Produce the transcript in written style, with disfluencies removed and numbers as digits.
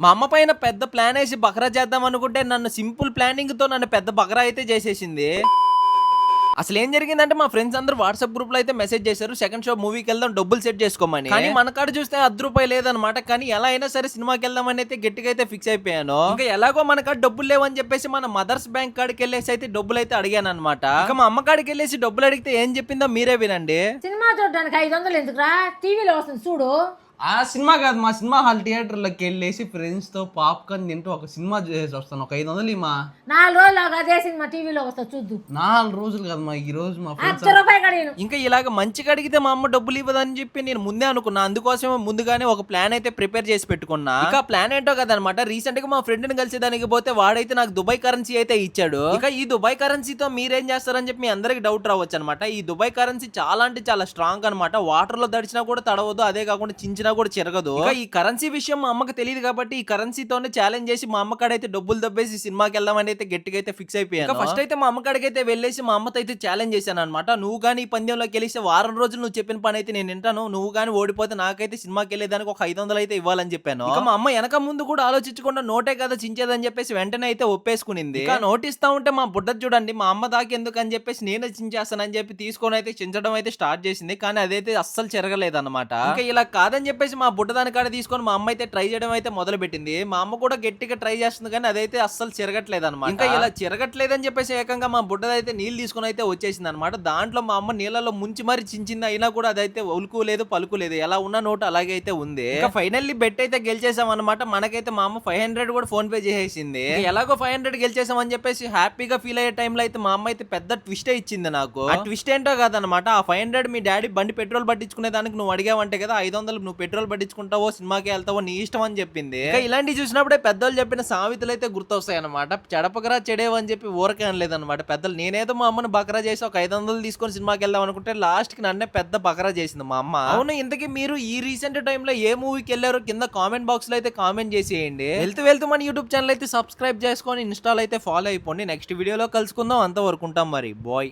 మా అమ్మ పైన పెద్ద ప్లానేసి బకరా చేద్దామనుకుంటే నన్ను సింపుల్ ప్లానింగ్‌తో నన్ను పెద్ద బకరా అయితే చేసేసింది. అసలేం జరిగిందంటే మా ఫ్రెండ్స్ అందరూ వాట్సాప్ గ్రూప్‌లో అయితే మెసేజ్ చేశారు. సెకండ్ షో మూవీకెళ్దాం డబ్బులు సెట్ చేసుకోమని. కానీ మన కాడ చూస్తే రూ. 10 లేదనమాట. కానీ ఎలా అయినా సరే సినిమాకెళ్దామని అయితే గట్టిగా అయితే ఫిక్స్ అయిపోయాను. ఇంకా ఎలాగో మన కాడ డబ్బులు లేవని చెప్పేసి మన మదర్స్ బ్యాంక్ కాడికెళ్ళేసి అయితే డబ్బులైతే అడిగాననమాట. ఇక మా అమ్మ కాడికెళ్ళేసి డబ్బులు అడిగితే ఏం చెప్పిందో మీరే వినండి. సినిమా చూడడానికి 500 ఎందుకురా, టీవీలో వస్తుంది చూడు. ఆ సినిమా కాదు, మా సినిమా హాల్ థియేటర్లోకి వెళ్ళేసి ఫ్రెండ్స్ తో పాప్కార్న్ తింటూ ఒక సినిమా చేసి వస్తాను. ఒక 500 ఇమ్మా. 4 రోజులు అదే సినిమా టీవీలో వస్తా చూద్దు. 4 రోజులు కాదు మా, ఈ రోజు మా ఫ్రెండ్స్ రూపాయి కడిగాను. ఇంకా ఇలాగ మంచిగా అడిగితే మా అమ్మ డబ్బులు ఇవ్వదని చెప్పి నేను ముందే అనుకున్నా. అందుకోసమే ముందుగానే ఒక ప్లాన్ అయితే ప్రిపేర్ చేసి పెట్టుకున్నా. ఇక ప్లాన్ ఏంటో కదనమాట. రీసెంట్ గా మా ఫ్రెండ్ ని కలిసేదానికి పోతే వాడైతే నాకు దుబాయ్ కరెన్సీ అయితే ఇచ్చాడు. ఇక ఈ దుబాయ్ కరెన్సీతో మీరేం చేస్తారని చెప్పి మీ అందరికి డౌట్ రావచ్చు అనమాట. ఈ దుబాయ్ కరెన్సీ చాలా అంటే చాలా స్ట్రాంగ్ అనమాట. వాటర్ లో తడిచినా కూడా తడవదు, అదే కాకుండా చించినా కూడా చెరగదు. ఇక ఈ కరెన్సీ విషయం మా అమ్మకి తెలియదు కాబట్టి ఈ కరెన్సీతోనే ఛాలెంజ్ చేసి మా అమ్మ కాడైతే డబ్బులు దబ్బేసి సినిమాకి వెళ్దామని అయితే గట్టిగా అయితే ఫిక్స్ అయిపోయాను. ఫస్ట్ అయితే మా అమ్మ కాడికైతే వెళ్ళేసి మా అమ్మతో అయితే ఛాలెంజ్ చేశాను అనమాట. నువ్వు కానీ ఈ పందెంలోకి వెళ్ళేసి వారం రోజులు నువ్వు చెప్పిన పని అయితే నేను వింటాను, నువ్వు కానీ ఓడిపోతే నాకైతే సినిమాకి వెళ్ళేదానికి ఒక 500 అయితే ఇవ్వాలని చెప్పాను. ఇక మా అమ్మ వెనక ముందు కూడా ఆలోచించకుండా నోటే కదా చించేదని చెప్పేసి వెంటనే అయితే ఒప్పేసుకునింది. ఇక నోటిస్తా ఉంటే మా బుడ్డ చూడండి, మా అమ్మ దాకా ఎందుకు అని చెప్పేసి నేనే చించేస్తానని చెప్పి తీసుకొని అయితే చించడం అయితే స్టార్ట్ చేసింది. కానీ అదైతే అస్సలు చెరగలేదు అనమాట. ఇంకా ఇలా కాదని చెప్పేసి మా బుడ్డ దాని కాడ తీసుకొని మా అమ్మ అయితే ట్రై చేయడం అయితే మొదలు పెట్టింది. మా అమ్మ కూడా గట్టిగా ట్రై చేస్తుంది కానీ అదైతే అస్సలు చెరగట్లేదు అనమాట. ఇంకా ఇలా చెరగట్లేదని చెప్పేసి ఏకంగా మా బుడ్డదైతే నీళ్ళు తీసుకొని అయితే వచ్చేసింది అనమాట. దాంట్లో మా అమ్మ నీళ్ళలో ముంచి మరి చించింది, అయినా కూడా అదైతే ఉలుకు లేదు పలుకు లేదు, ఎలా ఉన్న నోటు అలాగే అయితే ఉంది. ఇంకా ఫైనల్లీ బెట్ అయితే గెలిచేసాం అనమాట. మనకైతే మా అమ్మ 500 కూడా ఫోన్ పే చేసేసింది. ఎలాగో 500 గెలిచేసాం అని చెప్పేసి హ్యాపీగా ఫీల్ అయ్యే టైంలో అయితే మా అమ్మ అయితే పెద్ద ట్విస్ట్ ఇచ్చింది నాకు. ఆ ట్విస్ట్ ఏంటో కాదనమాట, ఆ 500 మీ డాడీ బండి పెట్రోల్ పట్టించుకునే దానికి నువ్వు అడిగావంటే కదా, 500 నువ్వు పెట్రోల్ పట్టించుకుంటావో సినిమాకి వెళ్తావో నీ ఇష్టం అని చెప్పింది. ఇంకా ఇలాంటివి చూసినప్పుడే పెద్దోళ్ళు చెప్పిన సామెతలు అయితే గుర్తొస్తాయి అనమాట. చెడపకరా చెడేవు అని చెప్పి ఊరకే అనలేదన్నమాట పెద్దలు. నేనేదో మా అమ్మని బకరా చేసి ఒక 500 తీసుకొని సినిమాకి వెళ్దాం అనుకుంటే లాస్ట్ కి నన్నే పెద్ద బకరా చేసింది మా అమ్మ. అవును, ఇంతకీ మీరు ఈ రీసెంట్ టైంలో ఏ మూవీకి వెళ్ళారో కింద కామెంట్ బాక్స్ లో అయితే కామెంట్ చేసేయండి. వెళ్తూ మన యూట్యూబ్ ఛానల్ అయితే సబ్స్క్రైబ్ చేసుకొని ఇన్స్టాల్ అయితే ఫాలో అయిపోండి. నెక్స్ట్ వీడియోలో కలుసుకుందాం, అంతవరకు ఉంటాం మరి. బాయ్.